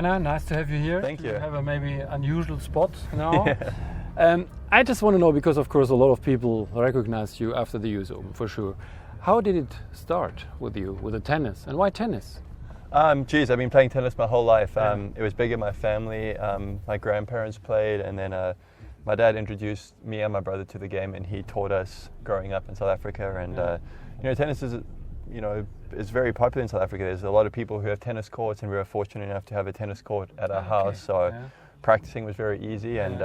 Vienna. Nice to have you here. Thank you. You have a maybe unusual spot now. Yeah. I just want to know, because of course a lot of people recognize you after the US Open, for sure. How did it start with you, with the tennis, and why tennis? Geez, I've been playing tennis my whole life. It was big in my family. My grandparents played, and then my dad introduced me and my brother to the game, and he taught us growing up in South Africa. And tennis is very popular in South Africa. There's a lot of people who have tennis courts, and we were fortunate enough to have a tennis court at our house. So practicing was very easy, and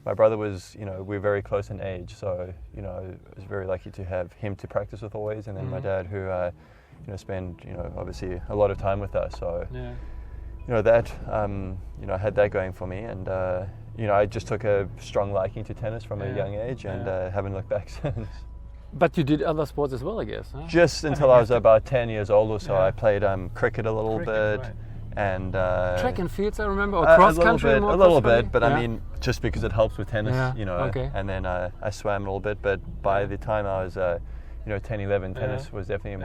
my brother was, we were very close in age. So I was very lucky to have him to practice with always, and then my dad who spend obviously a lot of time with us. So I had that going for me, and I just took a strong liking to tennis from a young age, and haven't looked back since. But you did other sports as well, I guess, huh? Just until I was about 10 years old or so. I played cricket a little bit. Right. And track and fields, I remember, or cross country. A little bit, but I mean, just because it helps with tennis, Okay. And then I swam a little bit, but by the time I was 10, 11, tennis was definitely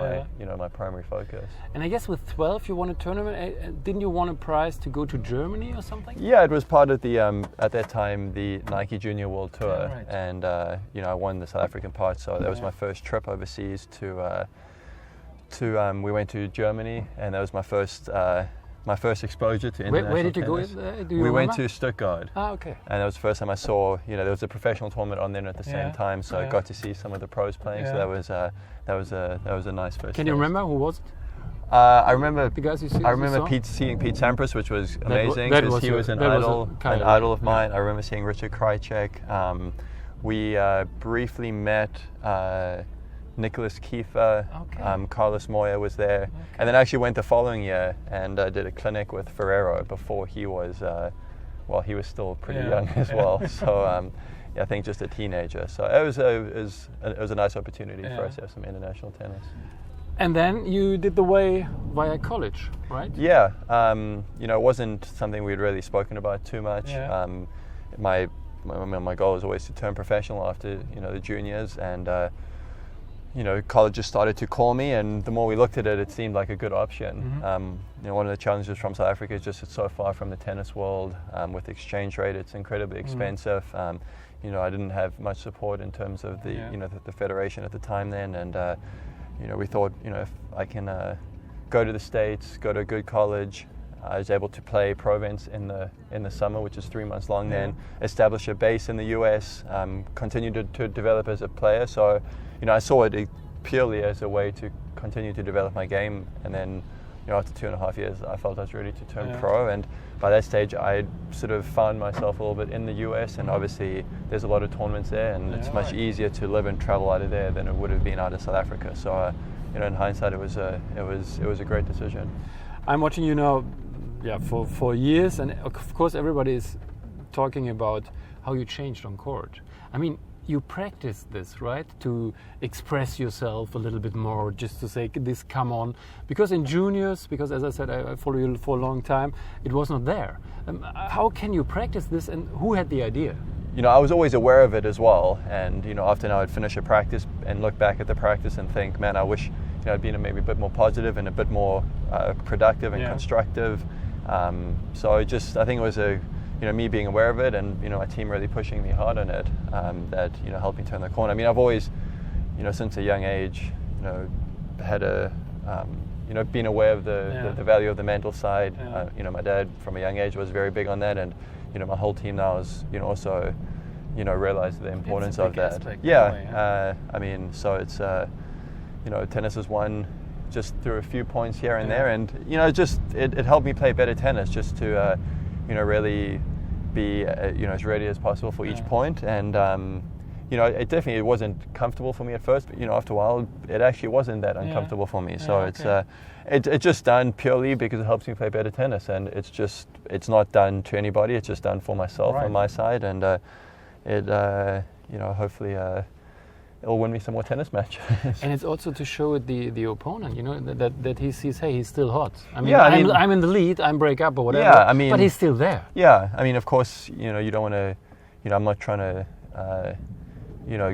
my primary focus. And I guess with 12 you won a tournament. Didn't you won a prize to go to Germany or something? Yeah, it was part of the at that time the Nike Junior World Tour, right. and I won the South African part, so that was my first trip overseas to we went to Germany, and that was my first exposure to international Where did you tennis. go? Do you We went remember? to Stuttgart. Okay. And that was the first time I saw, there was a professional tournament on then at the same time, so I got to see some of the pros playing. So that was a nice first. Can you remember who was it? I remember. The guys you seeing Pete Sampras, which was amazing that because was he was an idol of mine. I remember seeing Richard Krajicek. We briefly met Nicholas Kiefer. Carlos Moya was there, and then I actually went the following year and did a clinic with Ferrero before he was, he was still pretty young as well. So I think just a teenager. So it was a nice opportunity for us to have some international tennis. And then you did the way via college, right? Yeah, it wasn't something we'd really spoken about too much. My goal was always to turn professional after the juniors, and colleges started to call me, and the more we looked at it, it seemed like a good option. One of the challenges from South Africa is just it's so far from the tennis world. With the exchange rate, it's incredibly expensive. I didn't have much support in terms of the federation at the time then, and we thought, if I can go to the States, go to a good college. I was able to play pro events in the summer, which is 3 months long. Then establish a base in the US, continue to develop as a player. So, I saw it purely as a way to continue to develop my game. And then, after 2.5 years, I felt I was ready to turn pro. And by that stage, I sort of found myself a little bit in the US. And obviously, there's a lot of tournaments there, and it's much easier to live and travel out of there than it would have been out of South Africa. So, in hindsight, it was a great decision. I'm watching you now, for years, and of course everybody is talking about how you changed on court. I mean, you practiced this, right? To express yourself a little bit more, just to say this, come on. Because in juniors, because as I said, I follow you for a long time, it was not there. How can you practice this, and who had the idea? I was always aware of it as well, and often I would finish a practice and look back at the practice and think, man, I wish I'd been maybe a bit more positive and a bit more productive and constructive. So I think it was me being aware of it, and my team really pushing me hard on it, that helped me turn the corner. I mean, I've always, since a young age, had been aware of the value of the mental side. My dad from a young age was very big on that, and my whole team now is also realized the importance of that. I mean, so it's tennis is one. Just through a few points here and there, and it helped me play better tennis, just to really be as ready as possible for each point. And it definitely wasn't comfortable for me at first, but after a while it actually wasn't that uncomfortable for me. So it's just done purely because it helps me play better tennis, and it's not done to anybody. It's just done for myself on my side, and hopefully. It'll win me some more tennis matches. And it's also to show it the opponent, that he sees, hey, he's still hot. I mean, I'm in the lead, I'm break up or whatever, but he's still there. Yeah, I mean, of course, you don't want to, I'm not trying to,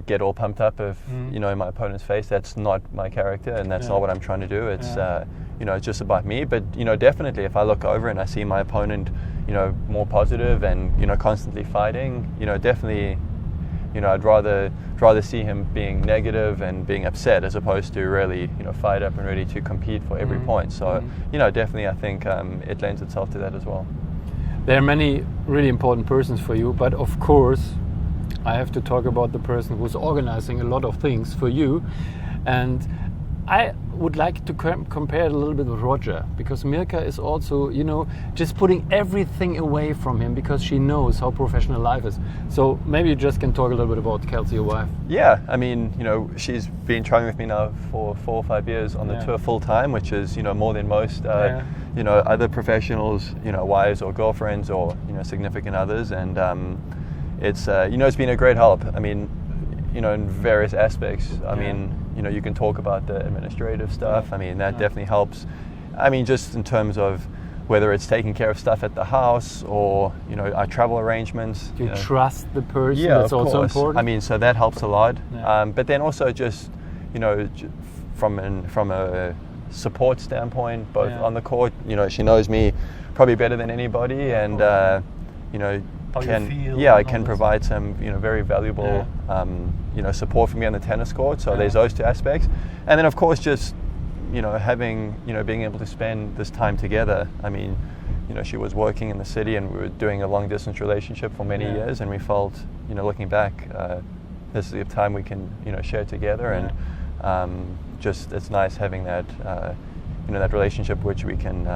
get all pumped up in my opponent's face. That's not my character, and that's not what I'm trying to do. It's, it's just about me. But definitely, if I look over and I see my opponent, more positive and constantly fighting, definitely, I'd rather see him being negative and being upset as opposed to really, fired up and ready to compete for every point. So, definitely, I think it lends itself to that as well. There are many really important persons for you, but of course, I have to talk about the person who's organizing a lot of things for you. And I would like to compare it a little bit with Roger, because Mirka is also, just putting everything away from him because she knows how professional life is. So maybe you just can talk a little bit about Kelsey, your wife. Yeah, I mean, she's been traveling with me now for 4 or 5 years on the tour full time, which is, more than most, other professionals, wives or girlfriends or, significant others. And it's, it's been a great help. I mean, in various aspects. I mean, you can talk about the administrative stuff. I mean, that definitely helps. I mean, just in terms of whether it's taking care of stuff at the house or, our travel arrangements. You trust the person, yeah, that's also important. I mean, so that helps a lot. Yeah. But then also just, from a support standpoint, both on the court, she knows me probably better than anybody, and, can provide some very valuable support for me on the tennis court. So there's those 2 aspects, and then of course just being able to spend this time together. I mean, she was working in the city and we were doing a long distance relationship for many years, and we felt looking back, this is the time we can share together, and just it's nice having that that relationship, which we can,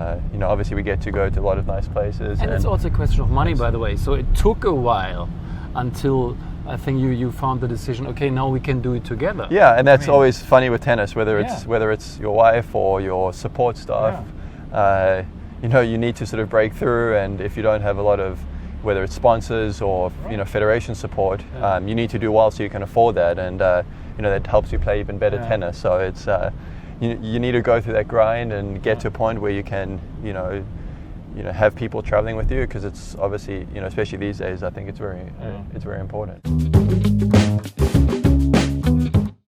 obviously we get to go to a lot of nice places. And it's also a question of money, by the way. So it took a while until I think you found the decision, okay, now we can do it together. Yeah, and that's always funny with tennis, whether it's your wife or your support staff. You need to sort of break through, and if you don't have a lot of, whether it's sponsors or federation support, you need to do well so you can afford that, and that helps you play even better tennis. So it's you need to go through that grind and get to a point where you can have people traveling with you, because it's obviously especially these days, I think it's very important.